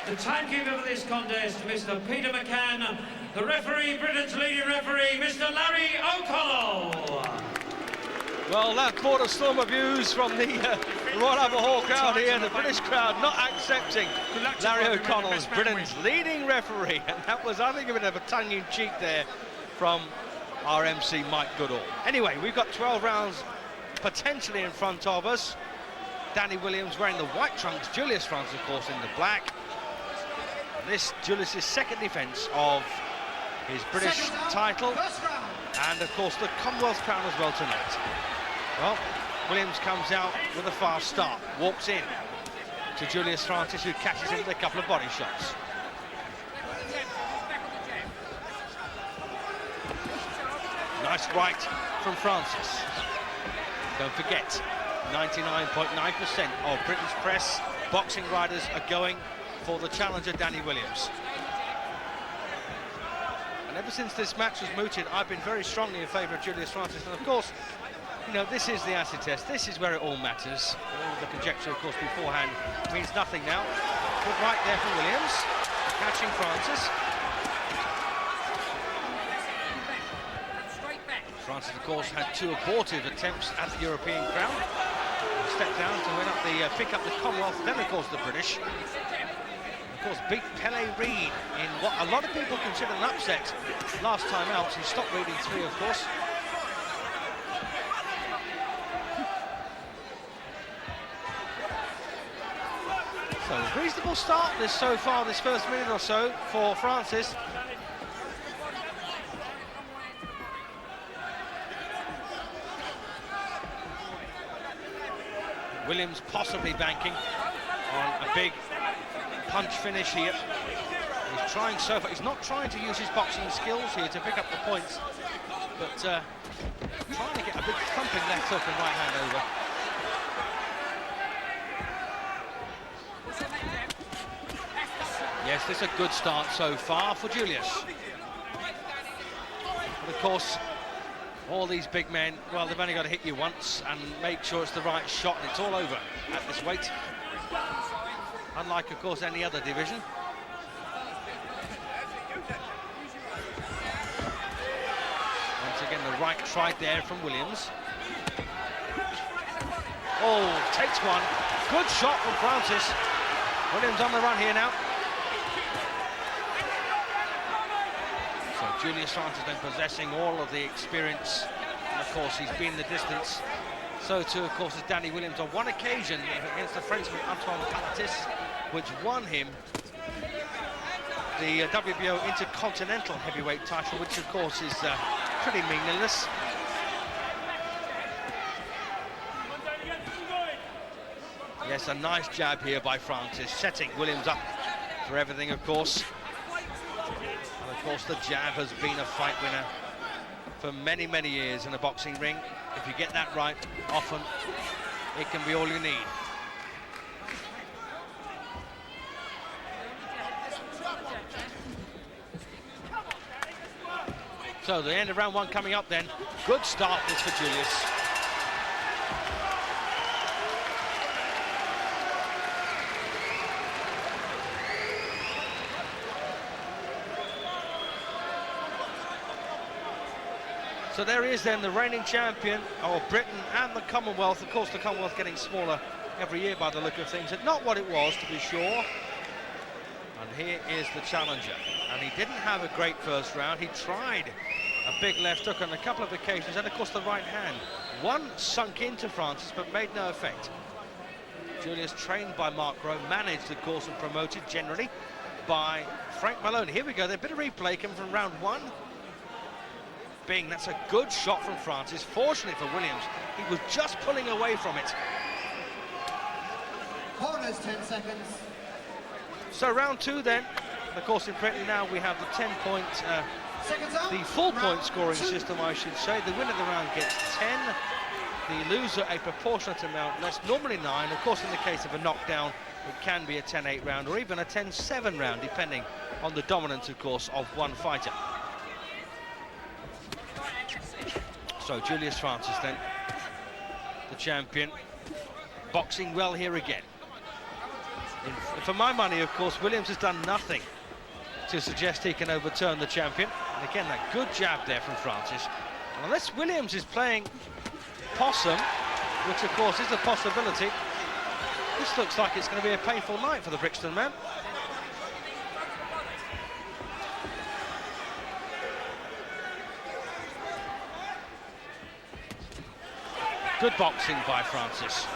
The timekeeper for this contest, Mr. Peter McCann. The referee, Britain's leading referee, Mr. Larry O'Connell. Well, that brought a storm of views from the Royal Albert Hall crowd here, the British crowd not accepting Larry O'Connell as Britain's leading referee. And that was, I think, a bit of a tongue-in-cheek there from our MC, Mike Goodall. Anyway, we've got 12 rounds potentially in front of us. Danny Williams wearing the white trunks, Julius Francis, of course, in the black. And this Julius's second defence of his British title, and of course the Commonwealth crown as well tonight. Well, Williams comes out with a fast start, walks in to Julius Francis, who catches him with a couple of body shots. Nice right from Francis. Don't forget, 99.9% of Britain's press, boxing riders are going for the challenger Danny Williams. And ever since this match was mooted, I've been very strongly in favour of Julius Francis. And of course, you know, this is the acid test. This is where it all matters. All the conjecture, of course, beforehand means nothing now. Good right there for Williams, catching Francis. Francis, of course, had two abortive attempts at the European crown. Stepped down to win up the, pick up the Commonwealth, then, of course, the British. Of course, beat Pelé Reid in what a lot of people consider an upset last time out. He stopped reading 3, of course. So, reasonable start this so far, this first minute or so for Francis. Williams possibly banking on a big punch finish here. He's trying so far. He's not trying to use his boxing skills here to pick up the points, but trying to get a big thumping left hook and right hand over. Yes, this is a good start so far for Julius. But of course, all these big men, well, they've only got to hit you once and make sure it's the right shot, and it's all over at this weight. Unlike, of course, any other division. Once again, the right tried there from Williams. Oh, takes one. Good shot from Francis. Williams on the run here now. So Julius Francis then possessing all of the experience. And of course, he's been the distance. So too, of course, is Danny Williams on one occasion against the Frenchman Antoine Palatis, which won him the WBO Intercontinental Heavyweight title, which of course is pretty meaningless. Yes, a nice jab here by Francis, setting Williams up for everything, of course. And of course, the jab has been a fight winner for many, many years in a boxing ring. If you get that right, often it can be all you need. So the end of round one coming up then. Good start this for Julius. So there he is then, the reigning champion of Britain and the Commonwealth. Of course, the Commonwealth getting smaller every year by the look of things. And not what it was, to be sure. And here is the challenger. And he didn't have a great first round. He tried a big left hook on a couple of occasions, and of course the right hand. One sunk into Francis, but made no effect. Julius, trained by Mark Rowe, managed, of course, and promoted generally by Frank Maloney. Here we go, the bit of replay coming from round one. Bing, that's a good shot from Francis. Fortunately for Williams, he was just pulling away from it. Corners, 10 seconds. So round two then. Of course, in Britain now we have the 10-point, the full-point scoring system, I should say. The winner of the round gets 10. The loser a proportionate amount less, normally 9. Of course, in the case of a knockdown, it can be a 10-8 round or even a 10-7 round, depending on the dominance, of course, of one fighter. So Julius Francis then, the champion, boxing well here again. In for my money, of course, Williams has done nothing to suggest he can overturn the champion. And again, that good jab there from Francis. And unless Williams is playing possum, which of course is a possibility, this looks like it's going to be a painful night for the Brixton man. Good boxing by Francis.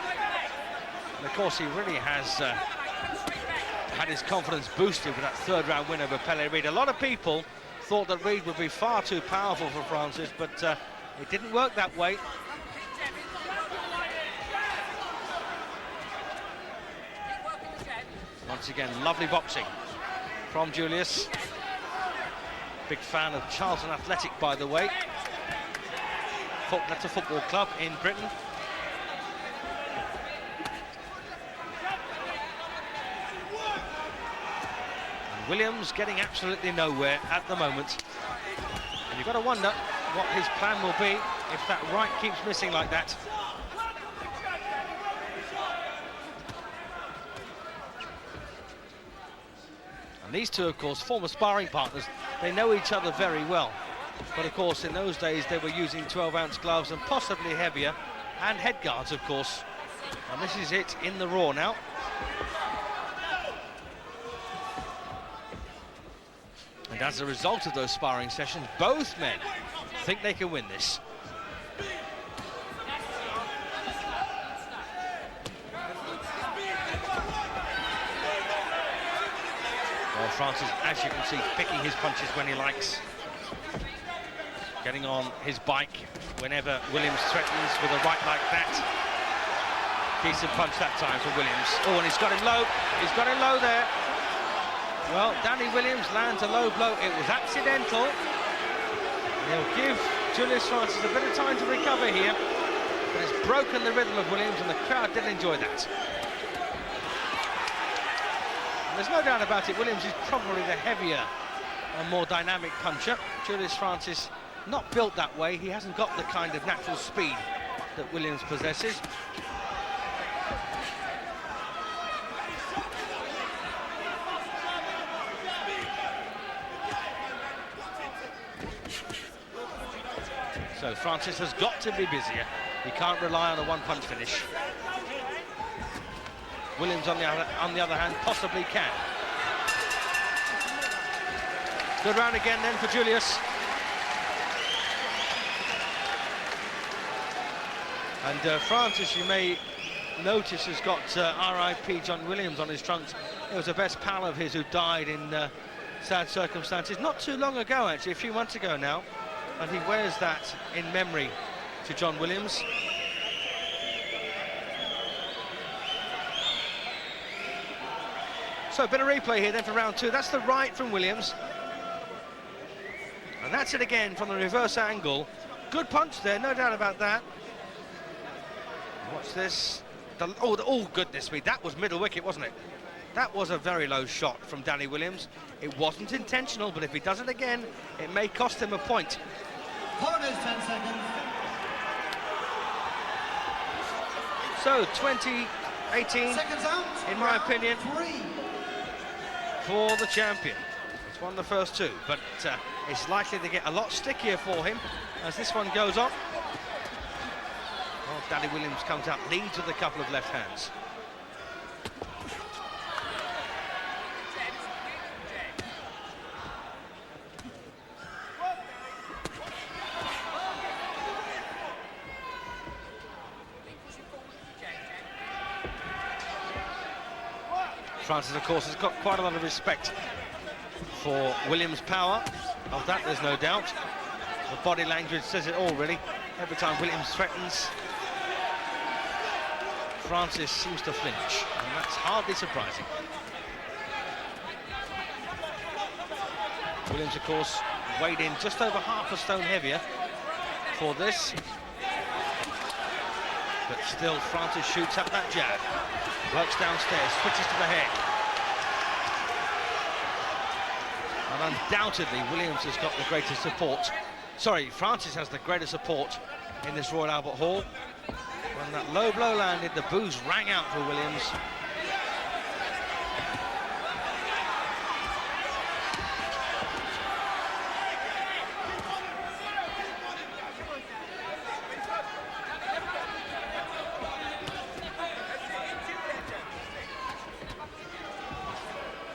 And of course, he really has had his confidence boosted with that third-round win over Pelé Reid. A lot of people thought that Reid would be far too powerful for Francis, but it didn't work that way. Once again, lovely boxing from Julius. Big fan of Charlton Athletic, by the way. That's a football club in Britain. And Williams getting absolutely nowhere at the moment. And you've got to wonder what his plan will be if that right keeps missing like that. And these two, of course, former sparring partners. They know each other very well. But of course, in those days, they were using 12-ounce gloves and possibly heavier, and head guards, of course. And this is it in the Raw now. And as a result of those sparring sessions, both men think they can win this. Well, Francis, as you can see, picking his punches when he likes. Getting on his bike whenever Williams threatens with a right like that. Decent punch that time for Williams. Oh, and he's got him low. He's got him low there. Well, Danny Williams lands a low blow. It was accidental. He'll give Julius Francis a bit of time to recover here. But it's broken the rhythm of Williams, and the crowd did enjoy that. And there's no doubt about it, Williams is probably the heavier and more dynamic puncher. Julius Francis not built that way. He hasn't got the kind of natural speed that Williams possesses. So Francis has got to be busier. He can't rely on a one-punch finish. Williams, on the other hand, possibly can. Good round again then for Julius. And Francis, you may notice, has got R.I.P. John Williams on his trunks. It was a best pal of his who died in sad circumstances not too long ago, actually, a few months ago now. And he wears that in memory to John Williams. So a bit of replay here then for round two. That's the right from Williams. And that's it again from the reverse angle. Good punch there, no doubt about that. Watch this. Oh, goodness me, that was middle wicket, wasn't it? That was a very low shot from Danny Williams. It wasn't intentional, but if he does it again, it may cost him a point. Corners, 10 seconds. So, 20-18, Seconds out. in my opinion, 3. for the champion. He's won the first two, but it's likely to get a lot stickier for him as this one goes on. Well, Danny Williams comes out, leads with a couple of left hands. Francis, of course, has got quite a lot of respect for Williams' power. Of that, there's no doubt. The body language says it all, really. Every time Williams threatens, Francis seems to flinch, and that's hardly surprising. Williams, of course, weighed in just over half a stone heavier for this. But still, Francis shoots up that jab. Works downstairs, switches to the head. And undoubtedly, Williams has got the greatest support. Sorry, Francis has the greatest support in this Royal Albert Hall. When that low blow landed, the boos rang out for Williams.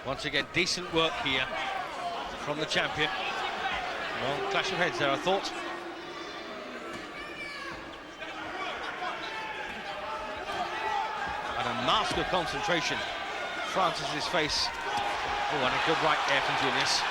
Once again, decent work here from the champion. Well, clash of heads there, I thought. And a mask of concentration. Francis's face. Oh, and a good right there from Julius.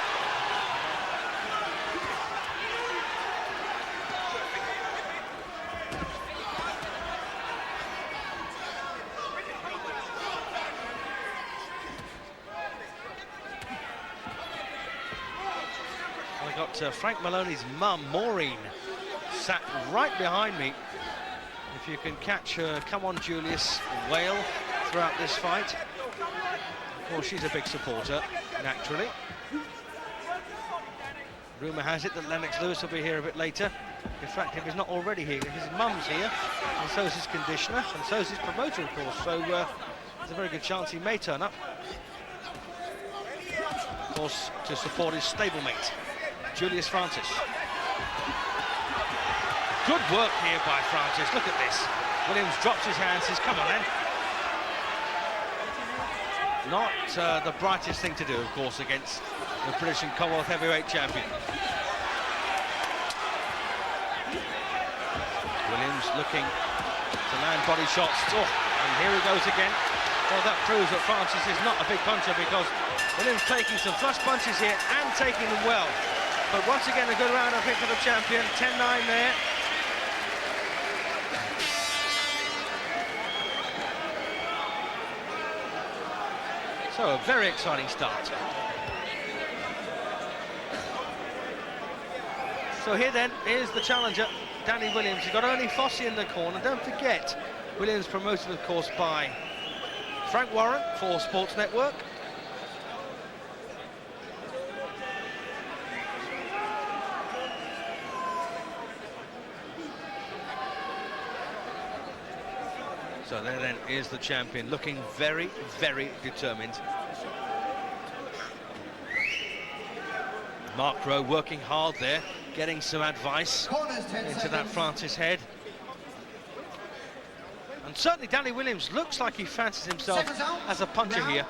I got Frank Maloney's mum, Maureen, sat right behind me. If you can catch her, come on Julius, wail throughout this fight. Of course, she's a big supporter, naturally. Rumour has it that Lennox Lewis will be here a bit later. In fact, if he's not already here, his mum's here, and so is his conditioner, and so is his promoter, of course. So there's a very good chance he may turn up. Of course, to support his stablemate, Julius Francis. Good work here by Francis. Look at this. Williams drops his hands, says, come on then. Not the brightest thing to do, of course, against the British and Commonwealth Heavyweight Champion. Williams looking to land body shots. Oh, and here he goes again. Well, that proves that Francis is not a big puncher, because Williams taking some flush punches here and taking them well. But once again, a good round of hit for the champion. 10-9 there. So a very exciting start. So here then is the challenger, Danny Williams. You've got only Fossey in the corner. Don't forget, Williams promoted, of course, by Frank Warren for Sports Network. So there then is the champion, looking very, very determined. Mark Rowe working hard there, getting some advice into that Francis head. And certainly Danny Williams looks like he fancies himself as a puncher here.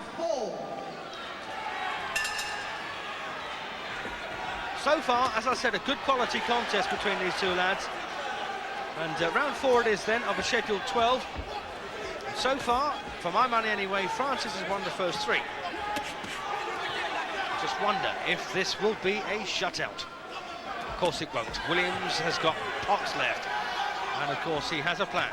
So far, as I said, a good quality contest between these two lads. And round 4 it is then, of a scheduled 12. So far, for my money anyway, Francis has won the first 3. Just wonder if this will be a shutout. Of course it won't. Williams has got pots left, and of course he has a plan.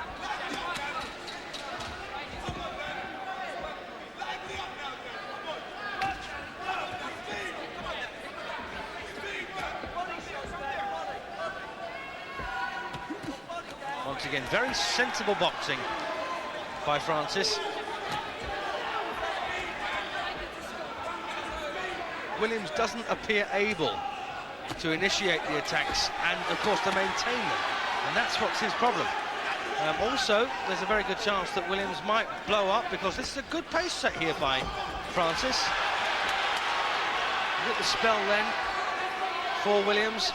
Once again, very sensible boxing by Francis. Williams doesn't appear able to initiate the attacks and, of course, to maintain them. And that's what's his problem. Also, there's a very good chance that Williams might blow up, because this is a good pace set here by Francis. Look at the spell then for Williams.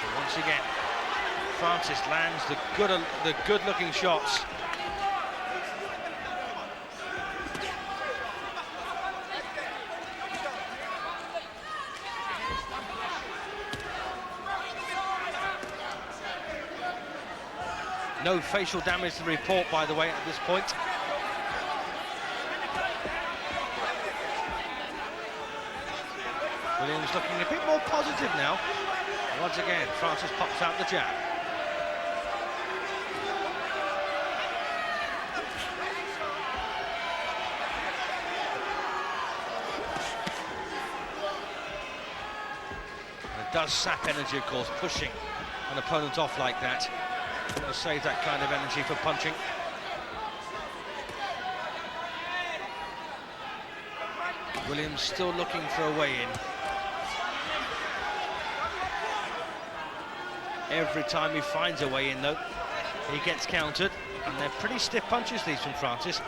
So once again, Francis lands the good-looking shots. No facial damage to report, by the way, at this point. Williams looking a bit more positive now. Once again, Francis pops out the jab. And it does sap energy, of course, pushing an opponent off like that. Want to save that kind of energy for punching. Williams still looking for a way in. Every time he finds a way in, though, he gets countered, and they're pretty stiff punches, these from Francis.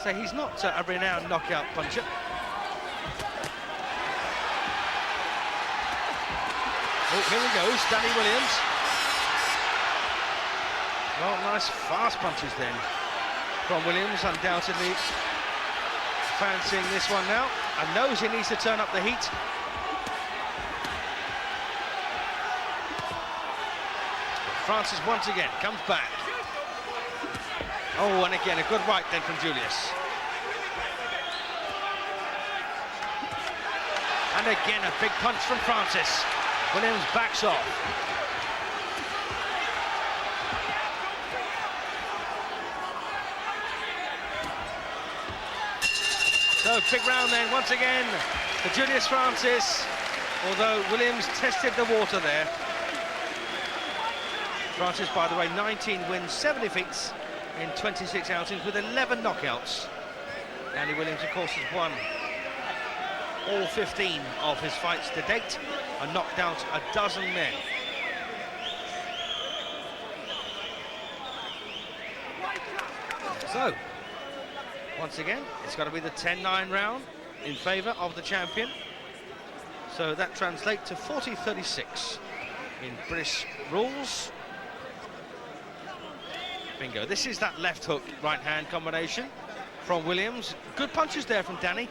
So he's not a renowned knockout puncher. Oh, here he goes, Danny Williams. Well, nice fast punches then from Williams, undoubtedly fancying this one now, and knows he needs to turn up the heat. Francis once again comes back. Oh, and again a good right then from Julius. And again a big punch from Francis. Williams backs off. So big round then once again for Julius Francis, although Williams tested the water there. Francis, by the way, 19 wins, 7 defeats in 26 outings with 11 knockouts. Danny Williams, of course, has won all 15 of his fights to date and knocked out a dozen men. So, once again, it's got to be the 10-9 round in favour of the champion. So that translates to 40-36 in British rules. Bingo. This is that left hook, right hand combination from Williams. Good punches there from Danny.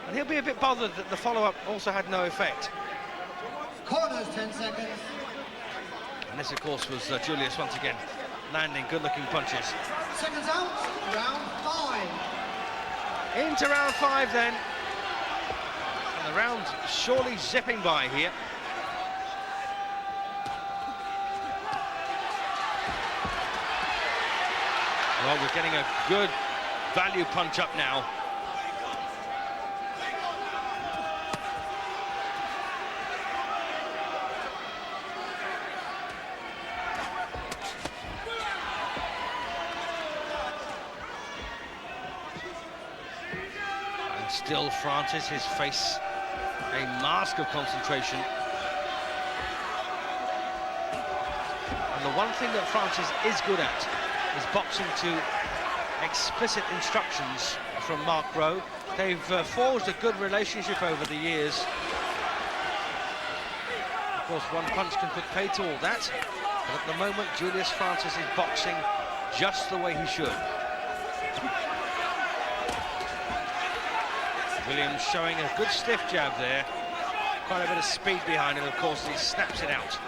And he'll be a bit bothered that the follow-up also had no effect. Corners, 10 seconds. And this, of course, was Julius once again landing good-looking punches. Seconds out, round 5. Into round 5 then. And the round surely zipping by here. Well, we're getting a good value punch up now. And still Francis, his face a mask of concentration. And the one thing that Francis is good at is boxing to explicit instructions from Mark Rowe. They've forged a good relationship over the years. Of course, one punch can put pay to all that, but at the moment Julius Francis is boxing just the way he should. Williams showing a good stiff jab there, quite a bit of speed behind it. Of course, he snaps it out.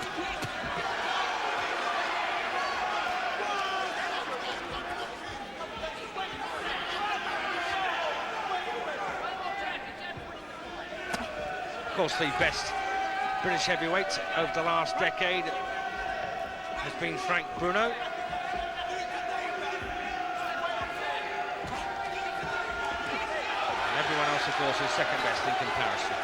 Of course, the best British heavyweight over the last decade has been Frank Bruno. And everyone else, of course, is second best in comparison.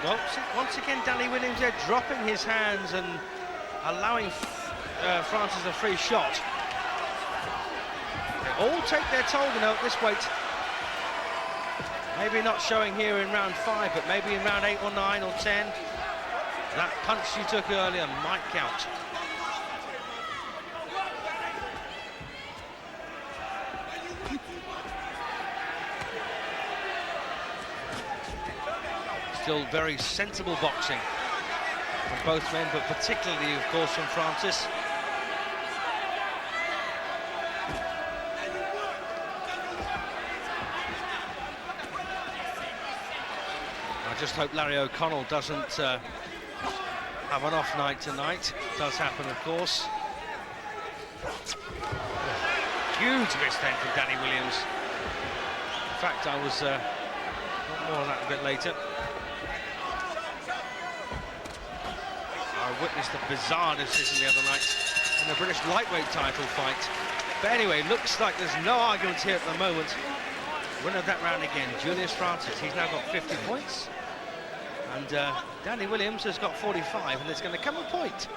Well, once again, Danny Williams there dropping his hands and allowing Francis a free shot. They all take their toll, you know, at this weight. Maybe not showing here in round 5, but maybe in round 8 or 9 or 10. That punch you took earlier might count. Still very sensible boxing from both men, but particularly, of course, from Francis. I just hope Larry O'Connell doesn't have an off night tonight. It does happen, of course. Huge miss then from Danny Williams. In fact, I was more on that a bit later. I witnessed a bizarre decision the other night in the British lightweight title fight. But anyway, looks like there's no arguments here at the moment. Winner of that round again, Julius Francis. He's now got 50 points. And Danny Williams has got 45. And there's going to come a point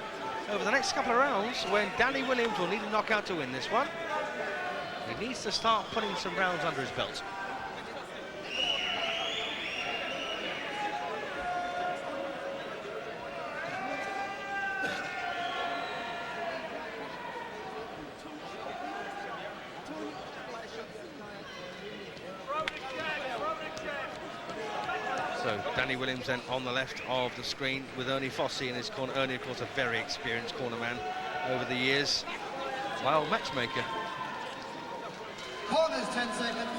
over the next couple of rounds when Danny Williams will need a knockout to win this one. He needs to start putting some rounds under his belt. Danny Williams then on the left of the screen with Ernie Fossey in his corner. Ernie, of course, a very experienced corner man over the years. Wild matchmaker. Corners, 10 seconds.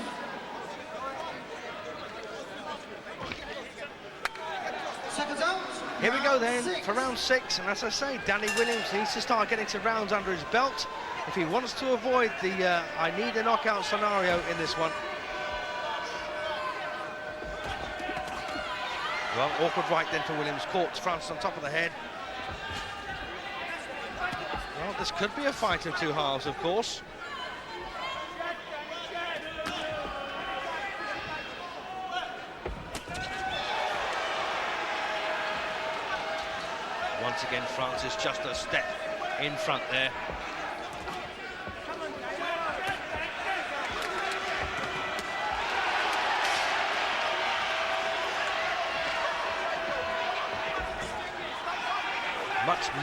Seconds out. Here we go then 6. for round 6, and as I say, Danny Williams needs to start getting to rounds under his belt if he wants to avoid the I need a knockout scenario in this one. Well, awkward right then for Williams, caught Francis on top of the head. Well, this could be a fight of two halves, of course. Once again, Francis just a step in front there.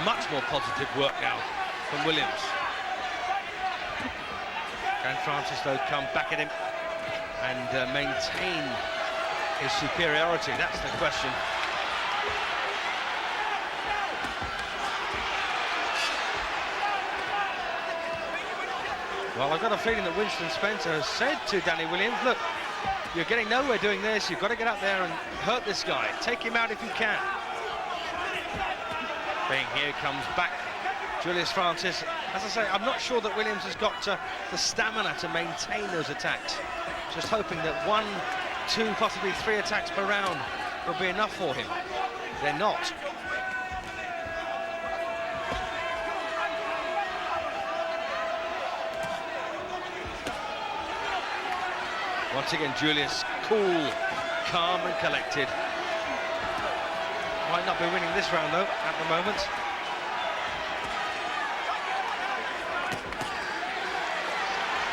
Much more positive work now from Williams. Can Francis, though, come back at him and maintain his superiority? That's the question. Well, I've got a feeling that Winston Spencer has said to Danny Williams, look, you're getting nowhere doing this, you've got to get up there and hurt this guy. Take him out if you can. Here comes back Julius Francis. As I say, I'm not sure that Williams has got the stamina to maintain those attacks. Just hoping that 1, 2, possibly 3 attacks per round will be enough for him. They're not. Once again, Julius, cool, calm and collected. Might not be winning this round, though, at the moment.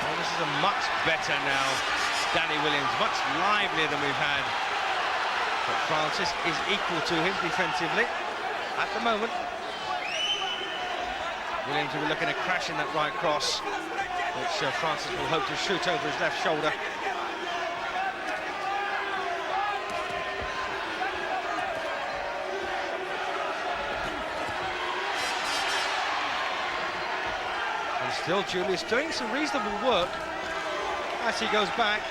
Well, this is a much better now, Danny Williams, much livelier than we've had. But Francis is equal to him defensively at the moment. Williams will be looking at crashing that right cross, which Francis will hope to shoot over his left shoulder. Still Julius doing some reasonable work as he goes back.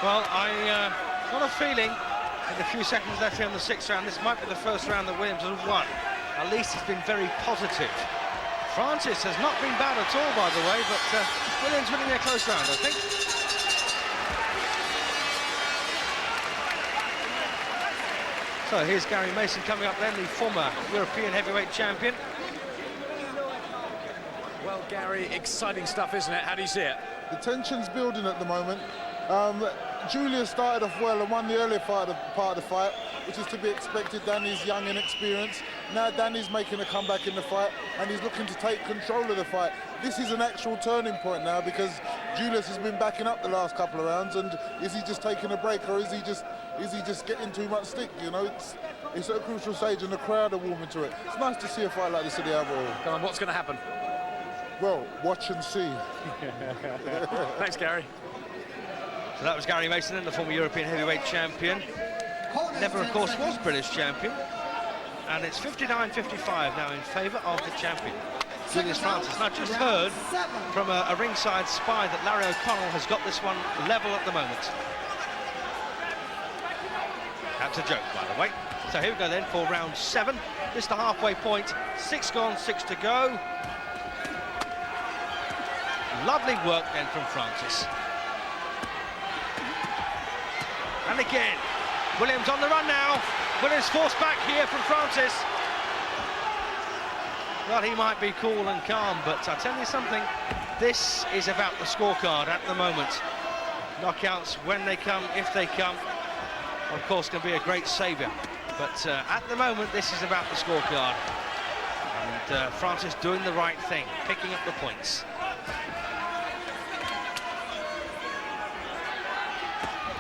Well, I got a feeling in the few seconds left here in the 6th round, this might be the first round that Williams has won. At least he's been very positive. Francis has not been bad at all, by the way, but Williams winning a close round, I think. So here's Gary Mason coming up then, the former European heavyweight champion. Well, Gary, exciting stuff, isn't it? How do you see it? The tension's building at the moment. Julius started off well and won the earlier part of the fight, which is to be expected. Danny's young and experienced. Now Danny's making a comeback in the fight and he's looking to take control of the fight. This is an actual turning point now because Julius has been backing up the last couple of rounds, and is he just taking a break or is he just getting too much stick? You know, it's at a crucial stage and the crowd are warming to it. It's nice to see a fight like this at the Albert Hall. Come on, what's going to happen? Well, watch and see. Thanks, Gary. So that was Gary Mason, then, the former European heavyweight champion. Never, of course, was British champion. And it's 59-55 now in favour of the champion, Julius Francis. And I've just heard from a ringside spy that Larry O'Connell has got this one level at the moment. That's a joke, by the way. So here we go then for round 7. This is the halfway point. 6 gone, 6 to go. Lovely work then from Francis. And again, Williams on the run now. Williams forced back here from Francis. Well, he might be cool and calm, but I tell you something, this is about the scorecard at the moment. Knockouts, when they come, if they come, of course, can be a great saviour. But at the moment, this is about the scorecard. And Francis doing the right thing, picking up the points.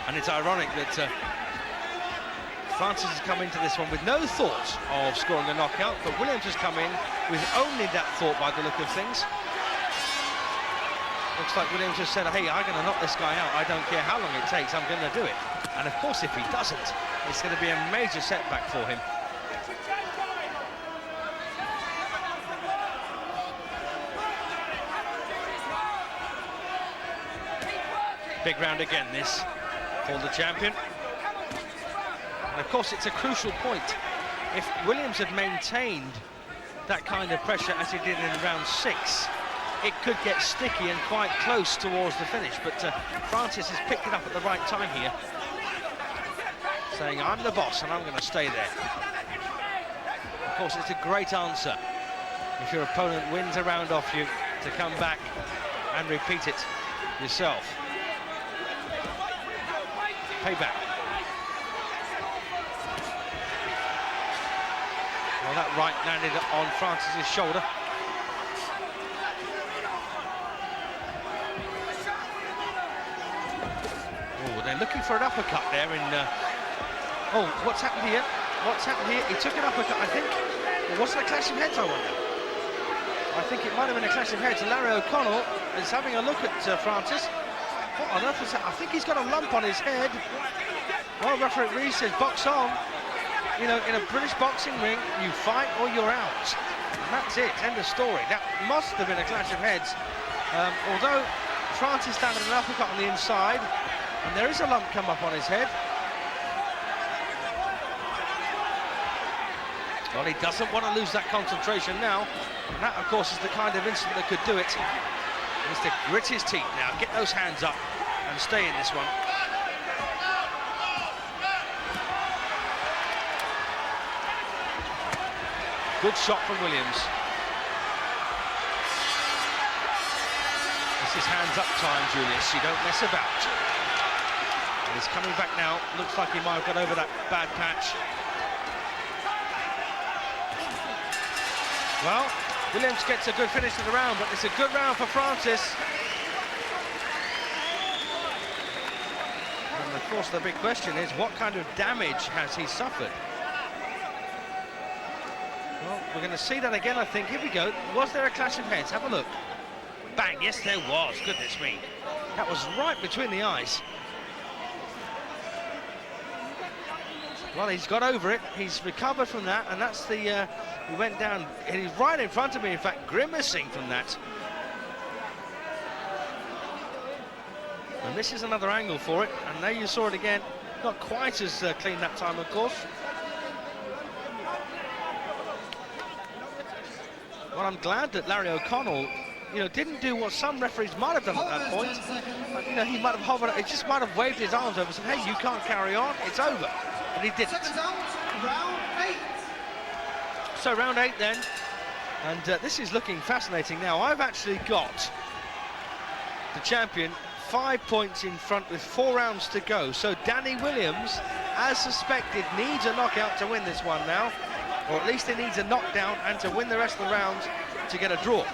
And it's ironic that Francis has come into this one with no thought of scoring a knockout, but Williams has come in with only that thought by the look of things. Looks like Williams has said, hey, I'm going to knock this guy out. I don't care how long it takes, I'm going to do it. And of course, if he doesn't, it's going to be a major setback for him. Big round again, this, for the champion. And of course, it's a crucial point. If Williams had maintained that kind of pressure as he did in round 6, it could get sticky and quite close towards the finish. But Francis has picked it up at the right time here, saying, I'm the boss and I'm going to stay there. Of course, it's a great answer if your opponent wins a round off you to come back and repeat it yourself. Payback. Well, that right landed on Francis's shoulder. Oh, they're looking for an uppercut there in... Oh, what's happened here? What's happened here? He took an uppercut, I think. Was it a clash of heads, I wonder? I think it might have been a clash of heads. Larry O'Connell is having a look at Francis. What on earth is that? I think he's got a lump on his head. Well, referee Reid says, box on. You know, in a British boxing ring, you fight or you're out. And that's it, end of story. That must have been a clash of heads. Although Francis landed an uppercut on the inside, and there is a lump come up on his head. Well, he doesn't want to lose that concentration now. And that, of course, is the kind of incident that could do it. He needs to grit his teeth now, get those hands up, and stay in this one. Good shot from Williams. This is hands up time, Julius. You don't mess about. And he's coming back now. Looks like he might have got over that bad patch. Well, Williams gets a good finish to the round, but it's a good round for Francis. And of course, the big question is, what kind of damage has he suffered? Well, we're going to see that again, I think. Here we go. Was there a clash of heads? Have a look. Bang, yes, there was. Goodness me. That was right between the eyes. Well, he's got over it. He's recovered from that, and that's the... he went down, and he's right in front of me, in fact, grimacing from that. And this is another angle for it, and there you saw it again. Not quite as clean that time, of course. Well, I'm glad that Larry O'Connell, you know, didn't do what some referees might have done at that point. You know, he might have hovered, he just might have waved his arms over and said, hey, you can't carry on, it's over. But he didn't. Round 8. So round 8 then, and this is looking fascinating now. I've actually got the champion 5 points in front with 4 rounds to go. So Danny Williams, as suspected, needs a knockout to win this one now. Or at least he needs a knockdown and to win the rest of the rounds to get a draw.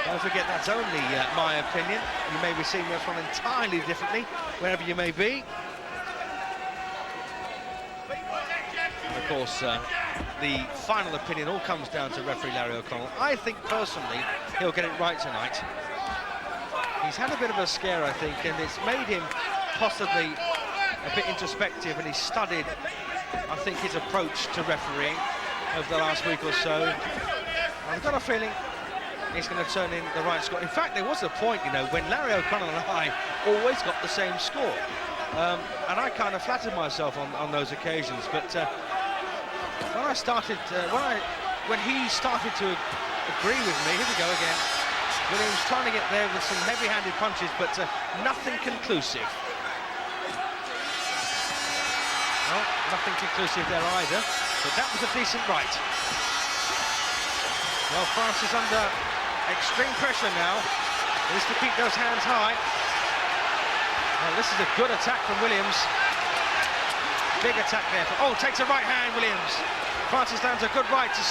Don't forget, that's only my opinion. You may be seeing this one entirely differently, wherever you may be. And of course, the final opinion all comes down to referee Larry O'Connell. I think, personally, he'll get it right tonight. He's had a bit of a scare, I think, and it's made him possibly a bit introspective, and he's studied, I think, his approach to refereeing over the last week or so. I've got a feeling he's going to turn in the right score. In fact, there was a point, you know, when Larry O'Connell and I always got the same score. And I kind of flattered myself on those occasions. But when I started, when he started to agree with me, here we go again. Williams trying to get there with some heavy-handed punches, but nothing conclusive. Well, nothing conclusive there either, but that was a decent right. Well, Francis under extreme pressure now. He needs to keep those hands high. Well, this is a good attack from Williams. Big attack there. Oh, takes a right hand, Williams. Francis lands a good right to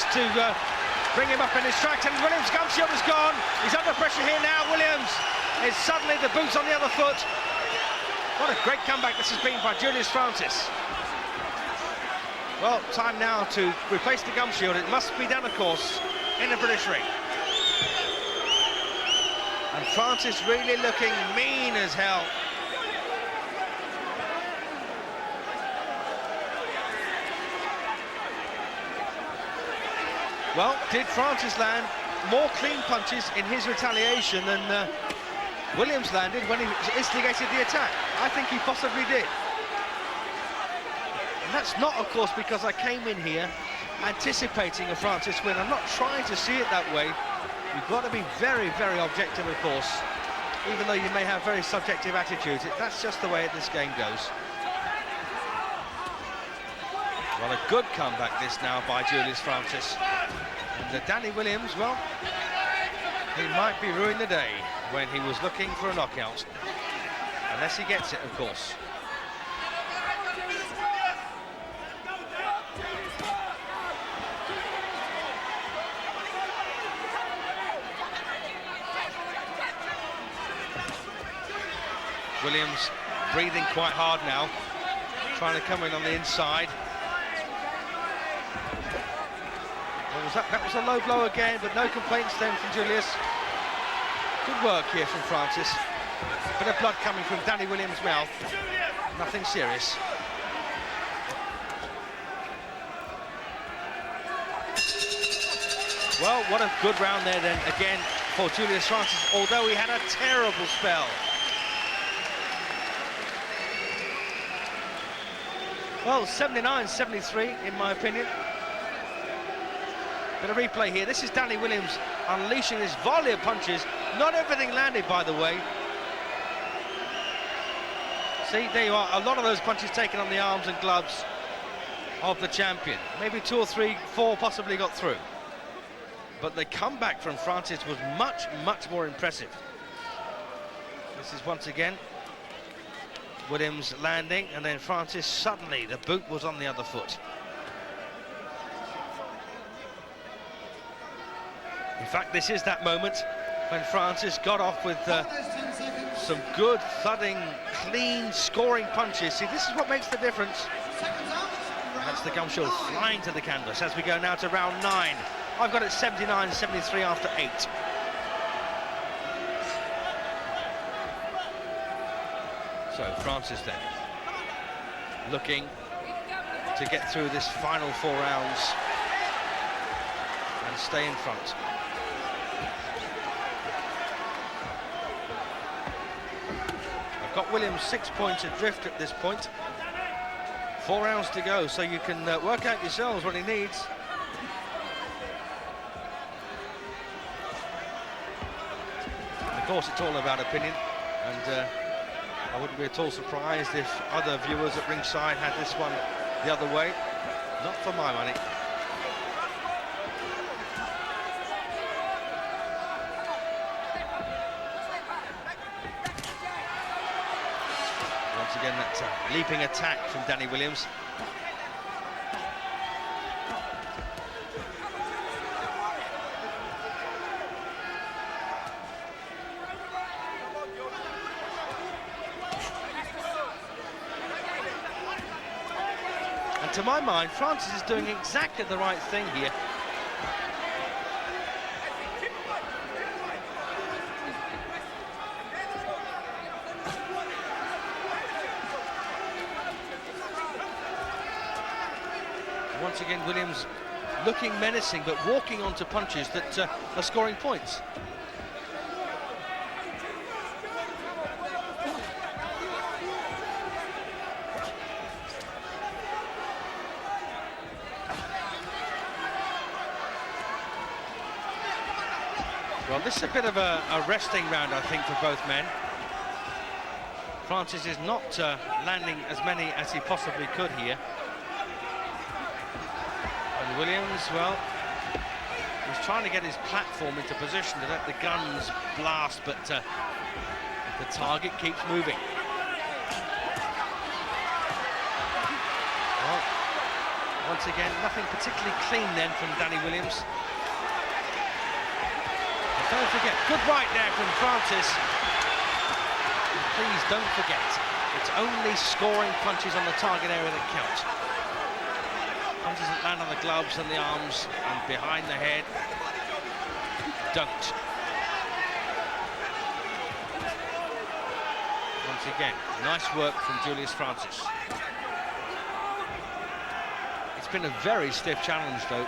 bring him up in his tracks, and Williams' gum shield is gone. He's under pressure here now. Williams is suddenly the boot's on the other foot. What a great comeback this has been by Julius Francis. Well, time now to replace the gum shield. It must be done, of course, in the British ring. And Francis really looking mean as hell. Well, did Francis land more clean punches in his retaliation than Williams landed when he instigated the attack? I think he possibly did. And that's not, of course, because I came in here anticipating a Francis win. I'm not trying to see it that way. You've got to be very, very objective, of course, even though you may have very subjective attitudes. That's just the way this game goes. Well, a good comeback this now by Julius Francis. And Danny Williams, well, he might be ruining the day when he was looking for a knockout. Unless he gets it, of course. Williams breathing quite hard now, trying to come in on the inside. That was a low blow again, but no complaints then from Julius. Good work here from Francis. Bit of blood coming from Danny Williams' mouth. Nothing serious. Well, what a good round there then, again, for Julius Francis, although he had a terrible spell. Well, 79-73, in my opinion. Bit of replay here. This is Danny Williams unleashing this volley of punches. Not everything landed, by the way. See, there you are. A lot of those punches taken on the arms and gloves of the champion. Maybe 2 or 3, 4 possibly got through. But the comeback from Francis was much, much more impressive. This is once again Williams landing, and then Francis suddenly, the boot was on the other foot. In fact, this is that moment when Francis got off with some good, thudding, clean, scoring punches. See, this is what makes the difference. That's the gum shield flying to the canvas as we go now to round 9. I've got it 79-73 after 8. So Francis then looking to get through this final 4 rounds and stay in front. I've got Williams 6 points adrift at this point. 4 rounds to go, so you can work out yourselves what he needs. And of course, it's all about opinion, and I wouldn't be at all surprised if other viewers at ringside had this one the other way. Not for my money. Once again, that leaping attack from Danny Williams. To my mind, Francis is doing exactly the right thing here. Once again, Williams looking menacing, but walking onto punches that are scoring points. Well, this is a bit of a resting round, I think, for both men. Francis is not landing as many as he possibly could here. And Williams, well, he's trying to get his platform into position to let the guns blast, but the target keeps moving. Well, Once again, nothing particularly clean then from Danny Williams. And don't forget, good right there from Francis. Please don't forget, it's only scoring punches on the target area that count. Punches that land on the gloves and the arms and behind the head don't. Once again, nice work from Julius Francis. It's been a very stiff challenge, though.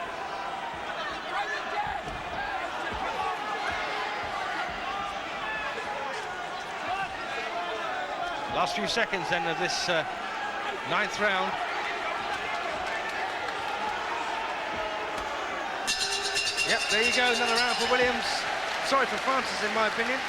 Last few seconds then of this ninth round. Yep, there you go, another round for Williams. Sorry for Francis, in my opinion.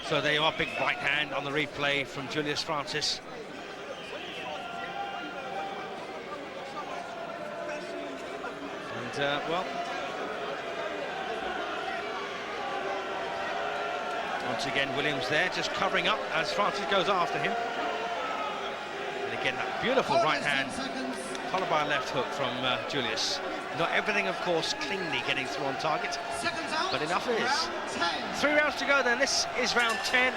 So there you are, big right hand on the replay from Julius Francis. And, well, once again, Williams there, just covering up as Francis goes after him. And again, that beautiful right hand, followed by a left hook from Julius. Not everything, of course, cleanly getting through on target, but enough is. 3 rounds to go then. This is round 10.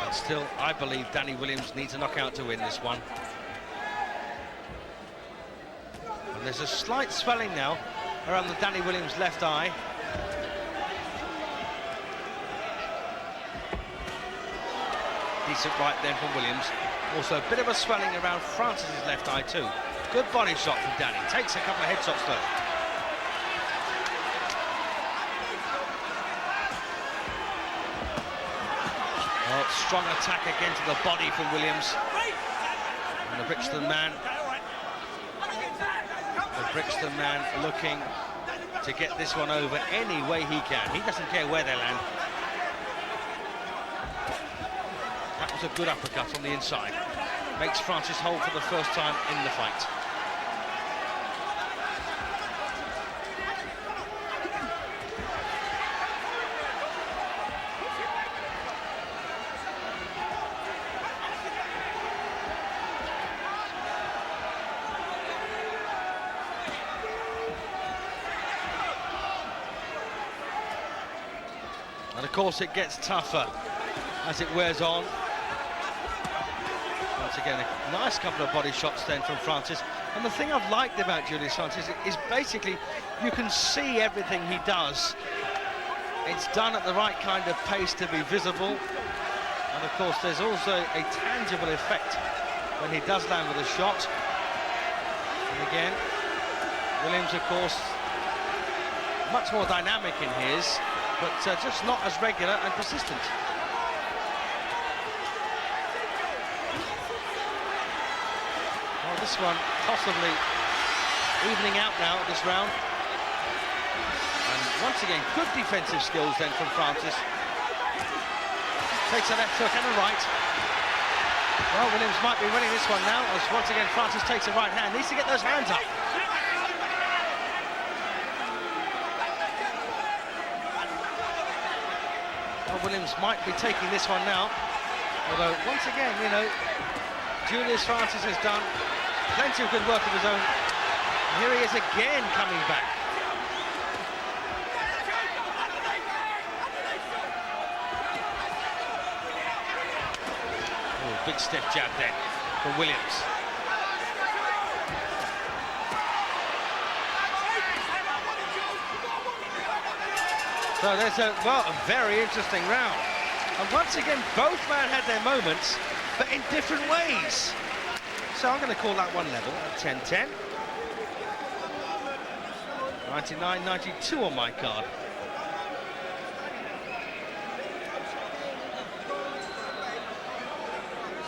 But still, I believe Danny Williams needs a knockout to win this one. And there's a slight swelling now around the Danny Williams left eye. Decent right then from Williams. Also a bit of a swelling around Francis's left eye too. Good body shot from Danny. Takes a couple of headshots though. Well, strong attack again to the body from Williams. And the Brixton man. The Brixton man looking to get this one over any way he can. He doesn't care where they land. That was a good uppercut from the inside. Makes Francis hold for the first time in the fight. And of course it gets tougher as it wears on. Once again, a nice couple of body shots then from Francis. And the thing I've liked about Julius Francis is basically you can see everything he does. It's done at the right kind of pace to be visible. And of course there's also a tangible effect when he does land with a shot. And again, Williams of course much more dynamic in his, but just not as regular and persistent. Well, this one possibly evening out now at this round. And once again, good defensive skills then from Francis. Takes a left hook and a right. Well, Williams might be winning this one now, as once again Francis takes a right hand. Needs to get those hands up. Williams might be taking this one now, although once again, you know, Julius Francis has done plenty of good work of his own. And here he is again coming back. Oh, big stiff jab then from Williams. So there's a very interesting round. And once again, both men had their moments, but in different ways. So I'm going to call that one level at 10-10. 99-92 on my card.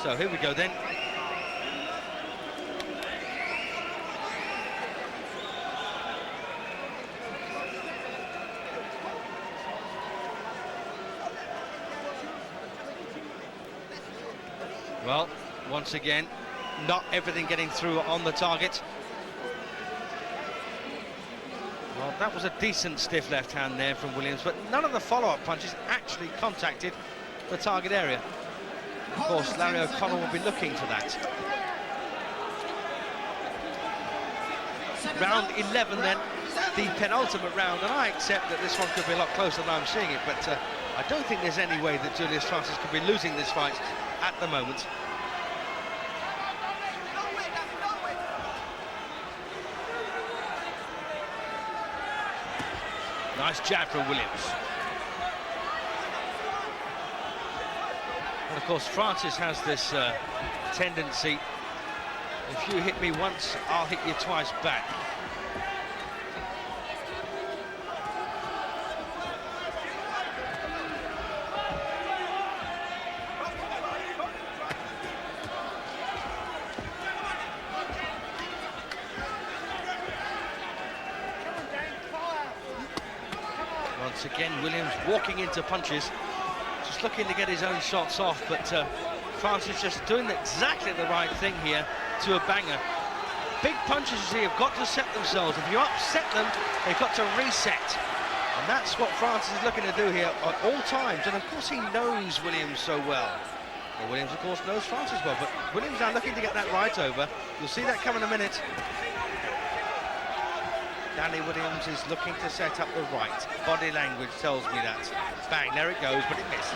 So here we go then. Well, once again, not everything getting through on the target. Well, that was a decent stiff left hand there from Williams, but none of the follow-up punches actually contacted the target area. Of course, Larry O'Connell will be looking to that. Round 11 then, the penultimate round, and I accept that this one could be a lot closer than I'm seeing it, but I don't think there's any way that Julius Francis could be losing this fight at the moment. Nice jab from Williams. And of course, Francis has this tendency, if you hit me once, I'll hit you twice back. Once again, Williams walking into punches, just looking to get his own shots off, but Francis just doing exactly the right thing here to a banger. Big punches, you see, have got to set themselves. If you upset them, they've got to reset. And that's what Francis is looking to do here at all times. And of course, he knows Williams so well. Well, Williams, of course, knows Francis well, but Williams now looking to get that right over. You'll see that come in a minute. Danny Williams is looking to set up the right. Body language tells me that. Bang, there it goes, but it missed.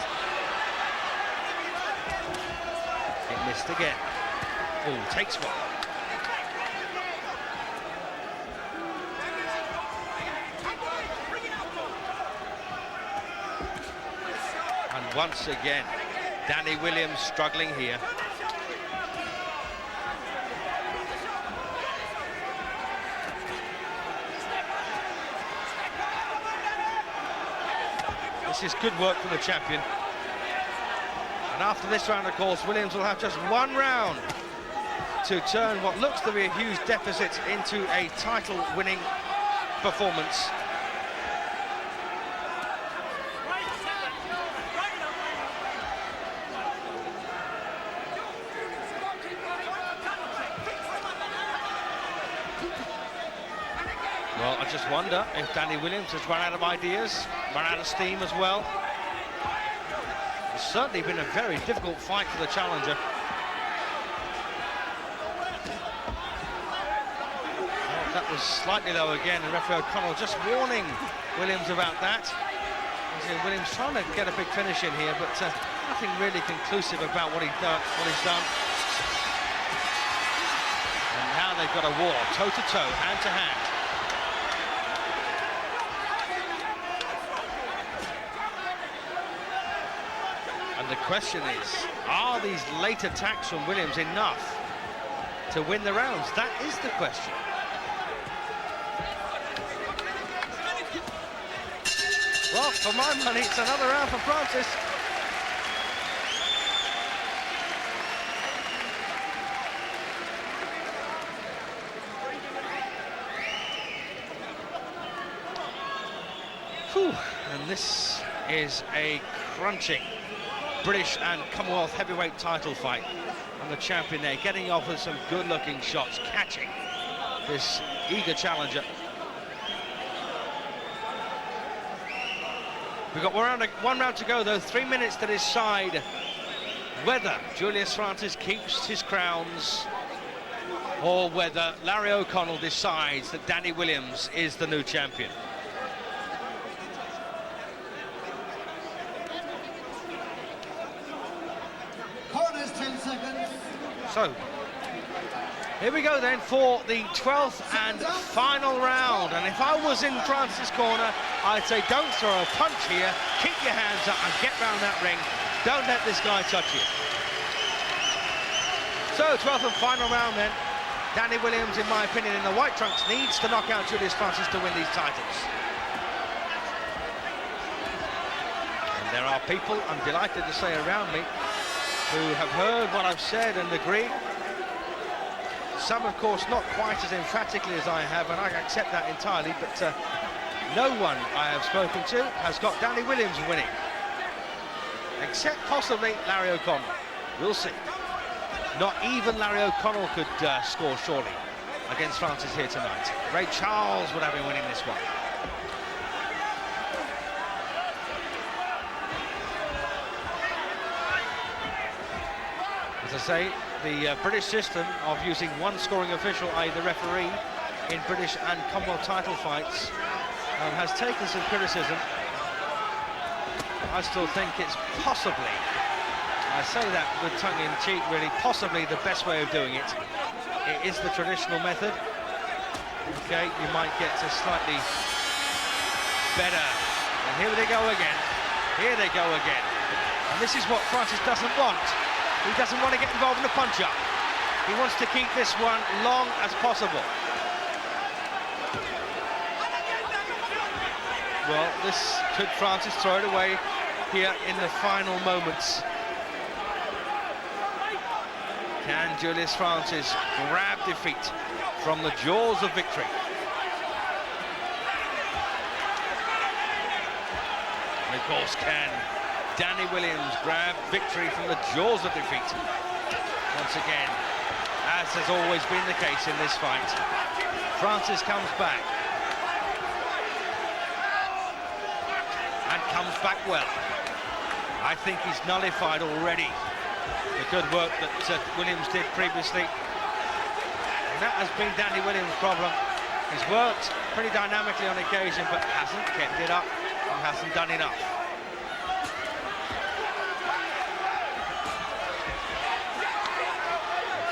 It missed again. Oh, takes one. And once again, Danny Williams struggling here. This is good work from the champion. And after this round, of course, Williams will have just one round to turn what looks to be a huge deficit into a title-winning performance. Well, I just wonder if Danny Williams has run out of ideas, run out of steam as well. It's certainly been a very difficult fight for the challenger. Oh, that was slightly low again, and referee O'Connell just warning Williams about that. Williams trying to get a big finish in here, but nothing really conclusive about what he's done. And now they've got a war, toe-to-toe, hand-to-hand. And the question is, are these late attacks from Williams enough to win the rounds? That is the question. Well, for my money, it's another round for Francis. Whew. And this is a crunching British and Commonwealth heavyweight title fight, and the champion there getting off with some good-looking shots, catching this eager challenger. We've got one round to go, though. 3 minutes to decide whether Julius Francis keeps his crowns or whether Larry O'Connell decides that Danny Williams is the new champion. So, here we go then for the 12th and final round. And if I was in Francis' corner, I'd say don't throw a punch here, keep your hands up and get round that ring. Don't let this guy touch you. So, 12th and final round then. Danny Williams, in my opinion, in the white trunks, needs to knock out Julius Francis to win these titles. And there are people, I'm delighted to say, around me who have heard what I've said and agree. Some, of course, not quite as emphatically as I have, and I accept that entirely, but no one I have spoken to has got Danny Williams winning, except possibly Larry O'Connell. We'll see. Not even Larry O'Connell could score, surely, against Francis here tonight. Ray Charles would have him winning this one. As I say, the British system of using one scoring official, i.e. the referee, in British and Commonwealth title fights has taken some criticism. I still think it's possibly, I say that with tongue-in-cheek really, possibly the best way of doing it. It is the traditional method. Okay, you might get a slightly better. And here they go again. Here they go again. And this is what Francis doesn't want. He doesn't want to get involved in the punch-up. He wants to keep this one long as possible. Well, this could Francis throw it away here in the final moments. Can Julius Francis grab defeat from the jaws of victory? And of course, can Danny Williams grab victory from the jaws of defeat? Once again, as has always been the case in this fight, Francis comes back. And comes back well. I think he's nullified already the good work that Williams did previously. And that has been Danny Williams' problem. He's worked pretty dynamically on occasion, but hasn't kept it up and hasn't done enough.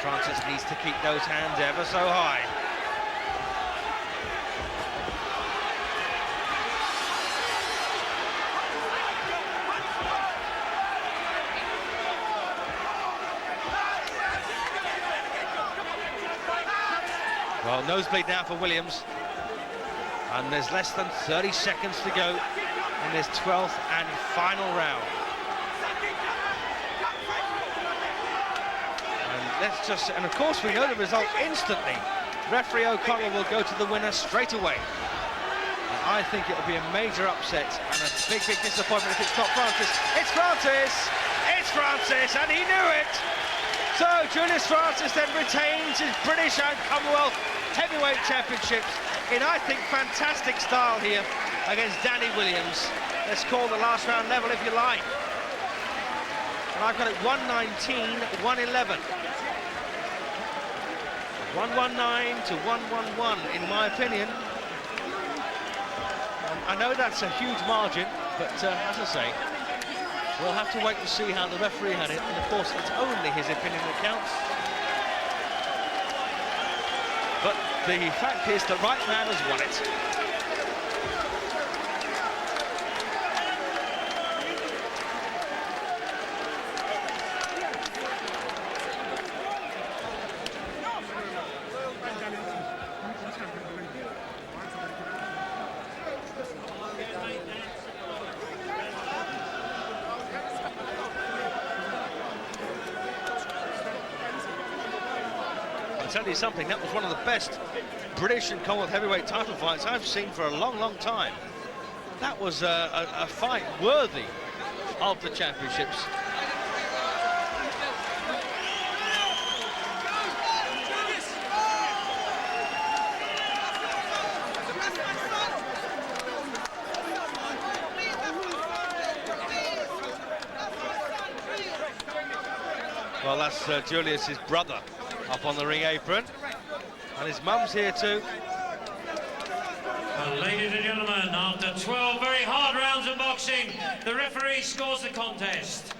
Francis needs to keep those hands ever so high. Well, nosebleed now for Williams. And there's less than 30 seconds to go in this 12th and final round. And of course we know the result instantly. Referee O'Connell will go to the winner straight away. And I think it'll be a major upset and a big, big disappointment if it's not Francis. It's Francis! It's Francis, and he knew it! So Julius Francis then retains his British and Commonwealth Heavyweight Championships in, I think, fantastic style here against Danny Williams. Let's call the last round level if you like. And I've got it 119-111. 119 to 111, in my opinion. I know that's a huge margin, but as I say, we'll have to wait to see how the referee had it, and of course it's only his opinion that counts. But the fact is the right man has won it. I'll tell you something, that was one of the best British and Commonwealth heavyweight title fights I've seen for a long, long time. That was a fight worthy of the championships. Well, that's Julius's brother up on the ring apron, and his mum's here too. Well, ladies and gentlemen, after 12 very hard rounds of boxing, the referee scores the contest.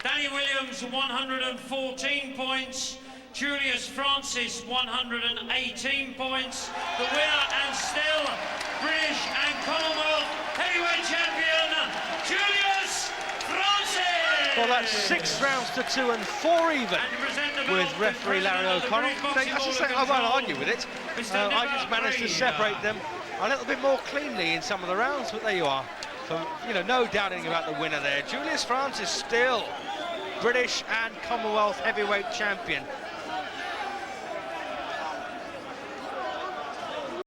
Danny Williams 114 points, Julius Francis 118 points. The winner and still British and Commonwealth heavyweight champion, Julius Francis! Well, that's 6 rounds to 2 and 4 even. And to present the with referee Larry O'Connell. I won't argue with it. I just managed to separate them a little bit more cleanly in some of the rounds, but there you are. So, you know, no doubting about the winner there. Julius Francis still British and Commonwealth Heavyweight Champion.